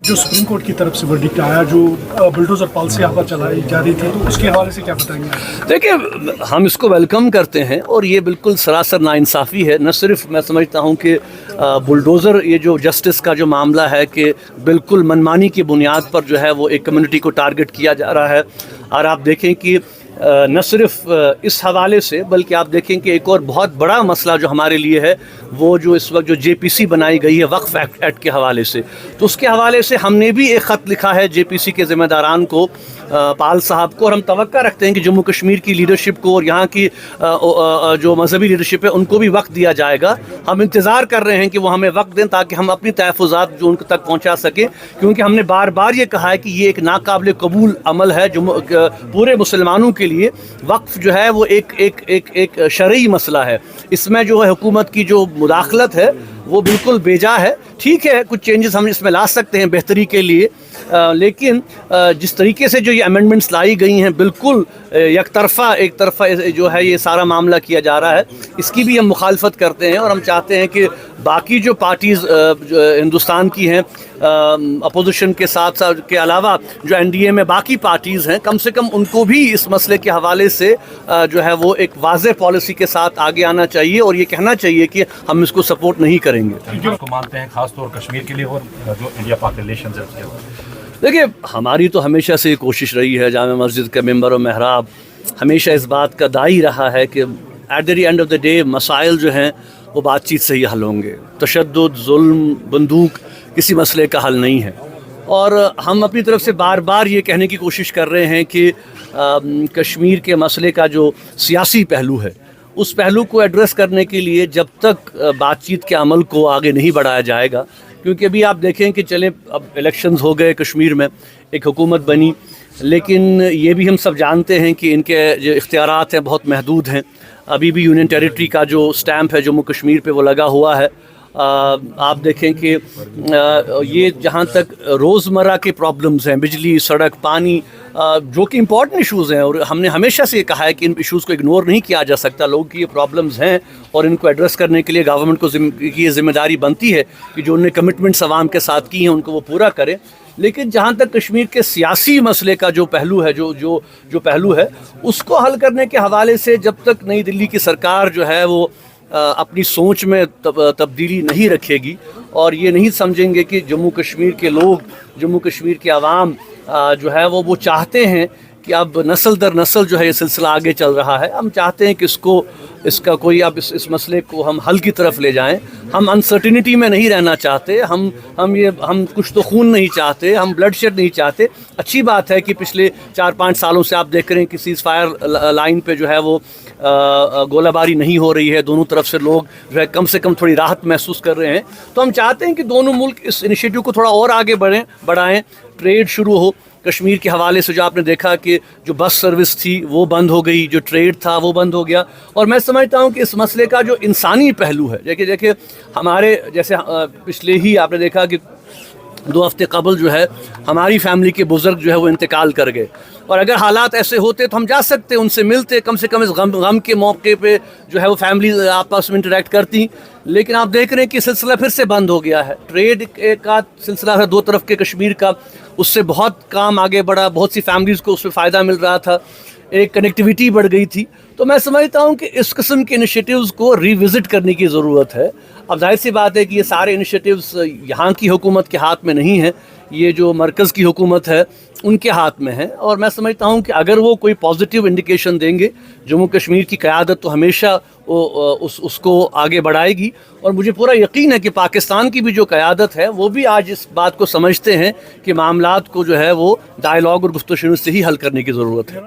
جو supreme court کی طرف سے ورڈکٹ آیا جو بلڈوزر پالیسی یہاں پر چلائی جا رہی تھی تو اس کے حوالے سے کیا بتائیں گے؟ دیکھیے ہم اس کو ویلکم کرتے ہیں اور یہ بالکل سراسر ناانصافی ہے. نہ صرف میں سمجھتا ہوں کہ بلڈوزر یہ جو جسٹس کا جو معاملہ ہے کہ بالکل منمانی کی بنیاد پر جو ہے وہ ایک کمیونٹی کو ٹارگٹ کیا جا رہا ہے. اور آپ دیکھیں کہ نہ صرف اس حوالے سے بلکہ آپ دیکھیں کہ ایک اور بہت بڑا مسئلہ جو ہمارے لیے ہے وہ جو اس وقت جو جے پی سی بنائی گئی ہے وقف ایکٹ کے حوالے سے, تو اس کے حوالے سے ہم نے بھی ایک خط لکھا ہے جے پی سی کے ذمہ داران کو, پال صاحب کو, اور ہم توقع رکھتے ہیں کہ جموں کشمیر کی لیڈرشپ کو اور یہاں کی جو مذہبی لیڈرشپ ہے ان کو بھی وقت دیا جائے گا. ہم انتظار کر رہے ہیں کہ وہ ہمیں وقت دیں تاکہ ہم اپنی تحفظات جو ان تک پہنچا سکیں, کیونکہ ہم نے بار بار یہ کہا ہے کہ یہ ایک ناقابل قبول عمل ہے. پورے مسلمانوں کے لیے وقف جو ہے وہ ایک شرعی مسئلہ ہے. اس میں جو ہے حکومت کی جو مداخلت ہے وہ بالکل بیجا ہے. ٹھیک ہے کچھ چینجز ہم اس میں لا سکتے ہیں بہتری کے لیے, لیکن جس طریقے سے جو یہ امینڈمنٹس لائی گئی ہیں بالکل ایک طرفہ جو ہے یہ سارا معاملہ کیا جا رہا ہے, اس کی بھی ہم مخالفت کرتے ہیں. اور ہم چاہتے ہیں کہ باقی جو پارٹیز ہندوستان کی ہیں اپوزیشن کے ساتھ کے علاوہ جو این ڈی اے میں باقی پارٹیز ہیں کم سے کم ان کو بھی اس مسئلے کے حوالے سے جو ہے وہ ایک واضح پالیسی کے ساتھ آگے آنا چاہیے اور یہ کہنا چاہیے کہ ہم اس کو سپورٹ نہیں کریں گے. کو مانتے ہیں خاص طور کشمیر کے لیے اور جو انڈیا پاک ریلیشنز ہیں. دیکھیے ہماری تو ہمیشہ سے یہ کوشش رہی ہے, جامع مسجد کا ممبر و محراب ہمیشہ اس بات کا داعی رہا ہے کہ at the end of the day مسائل جو ہیں وہ بات چیت سے ہی حل ہوں گے. تشدد, ظلم, بندوق کسی مسئلے کا حل نہیں ہے. اور ہم اپنی طرف سے بار بار یہ کہنے کی کوشش کر رہے ہیں کہ کشمیر کے مسئلے کا جو سیاسی پہلو ہے اس پہلو کو ایڈریس کرنے کے لیے جب تک بات چیت کے عمل کو آگے نہیں بڑھایا جائے گا, کیونکہ ابھی آپ دیکھیں کہ چلیں اب الیکشنز ہو گئے کشمیر میں, ایک حکومت بنی, لیکن یہ بھی ہم سب جانتے ہیں کہ ان کے جو اختیارات ہیں بہت محدود ہیں. ابھی بھی یونین ٹیریٹری کا جو سٹیمپ ہے جموں کشمیر پہ وہ لگا ہوا ہے. آپ دیکھیں کہ یہ جہاں تک روزمرہ کے پرابلمز ہیں, بجلی, سڑک, پانی, جو کہ امپورٹنٹ ایشوز ہیں, اور ہم نے ہمیشہ سے یہ کہا ہے کہ ان ایشوز کو اگنور نہیں کیا جا سکتا. لوگوں کی یہ پرابلمز ہیں اور ان کو ایڈریس کرنے کے لیے گورنمنٹ کو یہ ذمہ داری بنتی ہے کہ جو انہوں نے کمٹمنٹس عوام کے ساتھ کی ہیں ان کو وہ پورا کریں. لیکن جہاں تک کشمیر کے سیاسی مسئلے کا جو پہلو ہے جو پہلو ہے اس کو حل کرنے کے حوالے سے جب تک نئی دلی کی سرکار جو ہے وہ اپنی سوچ میں تبدیلی نہیں رکھے گی اور یہ نہیں سمجھیں گے کہ جموں کشمیر کے لوگ, جموں کشمیر کے عوام جو ہے وہ چاہتے ہیں کہ اب نسل در نسل جو ہے یہ سلسلہ آگے چل رہا ہے. ہم چاہتے ہیں کہ اس کا کوئی اب اس مسئلے کو ہم حل کی طرف لے جائیں. ہم انسرٹینٹی میں نہیں رہنا چاہتے, ہم کچھ تو خون نہیں چاہتے, ہم بلڈ شیڈ نہیں چاہتے. اچھی بات ہے کہ پچھلے 4-5 سالوں سے آپ دیکھ رہے ہیں کہ سیز فائر لائن پہ جو ہے وہ گولہ باری نہیں ہو رہی ہے, دونوں طرف سے لوگ جو ہے کم سے کم تھوڑی راحت محسوس کر رہے ہیں. تو ہم چاہتے ہیں کہ دونوں ملک اس انیشیٹو کو تھوڑا اور آگے بڑھائیں, ٹریڈ شروع ہو. کشمیر کے حوالے سے جو آپ نے دیکھا کہ جو بس سروس تھی وہ بند ہو گئی, جو ٹریڈ تھا وہ بند ہو گیا. اور میں سمجھتا ہوں کہ اس مسئلے کا جو انسانی پہلو ہے, دیکھیں ہمارے جیسے پچھلے ہی آپ نے دیکھا کہ 2 ہفتے قبل جو ہے ہماری فیملی کے بزرگ جو ہے وہ انتقال کر گئے, اور اگر حالات ایسے ہوتے تو ہم جا سکتے, ان سے ملتے, کم سے کم اس غم کے موقع پہ جو ہے وہ فیملیز آپس میں انٹریکٹ کرتی. لیکن آپ دیکھ رہے ہیں کہ سلسلہ پھر سے بند ہو گیا ہے. ٹریڈ کا سلسلہ ہے 2 طرف کے کشمیر کا, اس سے بہت کام آگے بڑھا, بہت سی فیملیز کو اس سے فائدہ مل رہا تھا, ایک کنیکٹیویٹی بڑھ گئی تھی. تو میں سمجھتا ہوں کہ اس قسم کے انیشیٹیوز کو ری وزٹ کرنے کی ضرورت ہے. اب ظاہر سی بات ہے کہ یہ سارے انیشیٹیوز یہاں کی حکومت کے ہاتھ میں نہیں ہیں, یہ جو مرکز کی حکومت ہے ان کے ہاتھ میں ہے. اور میں سمجھتا ہوں کہ اگر وہ کوئی پازیٹیو انڈیکیشن دیں گے, جموں کشمیر کی قیادت تو ہمیشہ اس کو آگے بڑھائے گی. اور مجھے پورا یقین ہے کہ پاکستان کی بھی جو قیادت ہے وہ بھی آج اس بات کو سمجھتے ہیں کہ معاملات کو جو ہے وہ ڈائیلاگ اور گفتگو سے ہی حل کرنے کی ضرورت ہے.